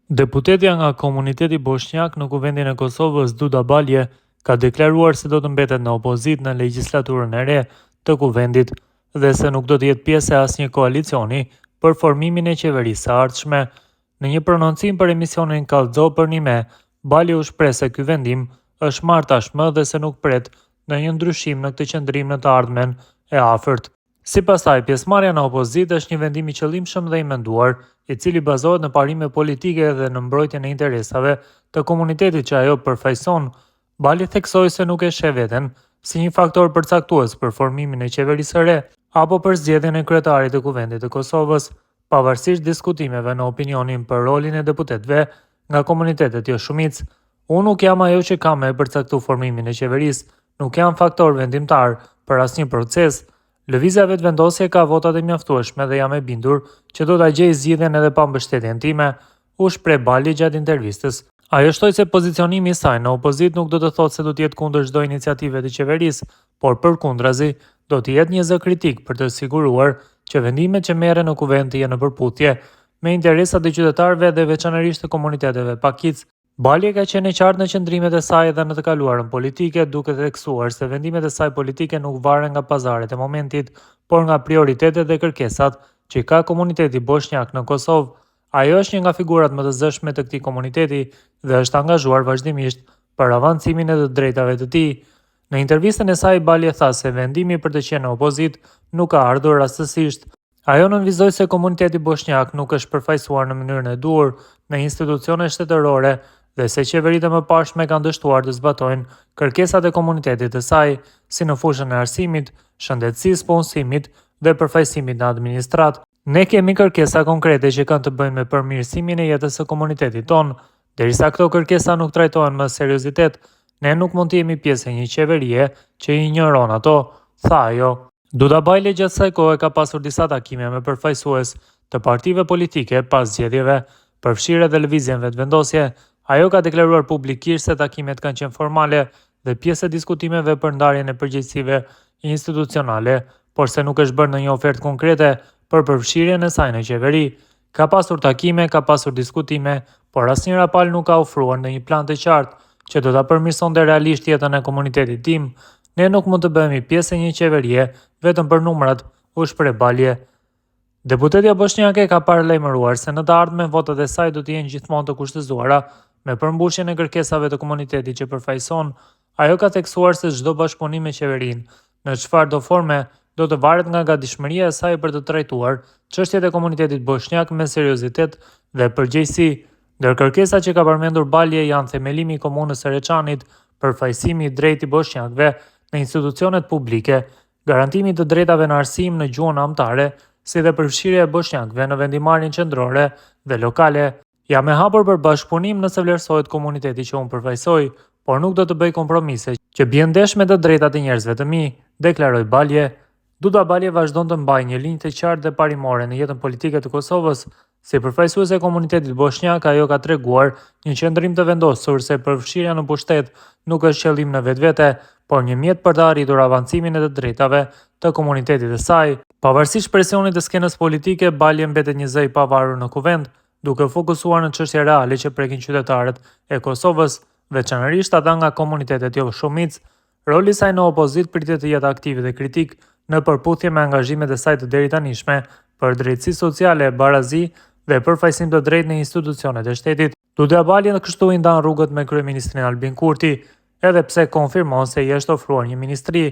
Deputetja nga komuniteti bosnjak në kuvendin e Kosovës Duda Balje ka deklaruar se do të mbetet në opozit në legjislaturën e re të kuvendit dhe se nuk do të jetë pjesë e asnjë koalicioni për formimin e qeverisë së ardhshme. Në një prononcim për emisionin Kallëzo për një me, Balje u shpreh se ky vendim është marrë tashmë dhe se nuk pret ndonjë ndryshim në këtë qendrim në të ardhmen e afërt. Sipas saj, pjesëmarrja në opozit është një vendim i qëllimshëm dhe i menduar, i cili bazohet në parime politike dhe në mbrojtjen e interesave të komunitetit që ajo përfaqëson. Balje theksoi se nuk e sheh veten si një faktor përcaktues për formimin e qeverisë së re apo për zgjedhjen e kryetarit të kuvendit të Kosovës, pavarësisht diskutimeve në opinionin për rolin e deputetëve nga komunitetet jo shumicë. Unë nuk jam ajo që ka me përcaktu formimin e qeverisë, nuk jam faktor vendimtar për asnjë proces. Lëvizja vetëvendosje ka votat e mjaftueshme dhe jam e bindur që do ta gjej zgjidhjen edhe pa mbështetjen time, u shpreh Balje gjatë intervistës. Ajo shtoi se pozicionimi i saj në opozit nuk do të thotë se do të jetë kundër çdo iniciative të qeverisë, por përkundrazi do të jetë një zë kritik për të siguruar që vendimet që merren në kuvend të jenë në përputhje me interesat e qytetarëve dhe veçanërisht të komuniteteve pakicë. Balje ka qenë e qartë në qëndrimet e saj edhe në të kaluarën politike, duke theksuar se vendimet e saj politike nuk varen nga pazaret e momentit, por nga prioritetet dhe kërkesat që ka komuniteti bosnjak në Kosovë. Ajo është një nga figurat më të zëshme të këtij komuniteti dhe është angazhuar vazhdimisht për avancimin e të drejtave të tij. Në intervistën e saj, Balje tha se vendimi për të qenë në opozit nuk ka ardhur rastësisht. Ajo nënvizoi se komuniteti bosnjak nuk është përfaqësuar në mënyrën e duhur në institucione shtetërore dhe se qeveritë e mëparshme kanë dështuar të zbatojnë kërkesat e komunitetit të saj, si në fushën e arsimit, shëndetësisë, punësimit dhe përfaqësimit në administratë. Ne kemi kërkesa konkrete që kanë të bëjnë me përmirësimin e jetës së komunitetit tonë. Derisa këto kërkesa nuk trajtohen me seriozitet, ne nuk mund të jemi pjesë e një qeverie që i injoron ato, tha ajo. Duda Balje gjatë kësaj kohe ka pasur disa takime me përfaqësues të partive politike pas zgjedhjeve, përfshirë edhe lëvizjen vetëvendosje. Ajo ka deklaruar publikisht se takimet kanë qenë formale dhe pjesë e diskutimeve për ndarjen e përgjegjësive institucionale, por se nuk është bërë ndonjë ofertë konkrete për përfshirjen e saj në qeveri. Ka pasur takime, ka pasur diskutime, por asnjë rapal nuk ka ofruar ndonjë plan të qartë që do ta përmirësonte realisht jetën e komunitetit tim. Ne nuk mund të bëhemi pjesë e një qeverie vetëm për numrat, u shpreh Balje. Deputetja bosnjake ka paralajmëruar se në të ardhmen votat e saj do të jenë gjithmonë të kushtëzuara me përmbushjen e kërkesave të komunitetit që përfaqëson. Ajo ka theksuar se çdo bashkëpunim me qeverinë, në çfarë do forme, do të varet nga gatishmëria e saj për të trajtuar çështjet e komunitetit bosnjak me seriozitet dhe përgjegjësi. Ndër kërkesat që ka përmendur Balje janë themelimi i komunës së Reçanit, përfaqësimi i drejtë i bosnjakëve në institucionet publike, garantimi i të drejtave në arsim në gjuhën anëtare, si dhe përfshirja e bosnjakëve në vendimarrjen qendrore dhe lokale. Jam e hapur për bashkëpunim nëse vlerësohet komuniteti që unë përfaqësoj, por nuk do të bëj kompromise që bien ndesh me të drejtat e njerëzve të mi, deklaroi Balje. Duda Balje vazhdon të mbajë një linjë të qartë dhe parimore në jetën politike të Kosovës. Si përfaqësuese e komunitetit bosnjak, ajo ka treguar një qëndrim të vendosur se përfshirja në pushtet nuk është qëllim në vetvete, por një mjet për të arritur avancimin e të drejtave të komunitetit të saj. Pavarësisht presionit të skenës politike, Balje mbetet një zë i pavarur në kuvend, duke fokusuar në çështje reale që prekin qytetarët e Kosovës, veçanërisht ata nga komunitetet jo shumicë. Roli i saj në opozit pritet të jetë aktiv dhe kritik, në përputhje me angazhimet e saj të deritanishme për drejtësi sociale, barazi dhe përfaqësim të drejtë në institucionet e shtetit. Duda Balje në kështu i ndan rrugët me kryeministrin Albin Kurti, edhe pse konfirmon se i është ofruar një ministri.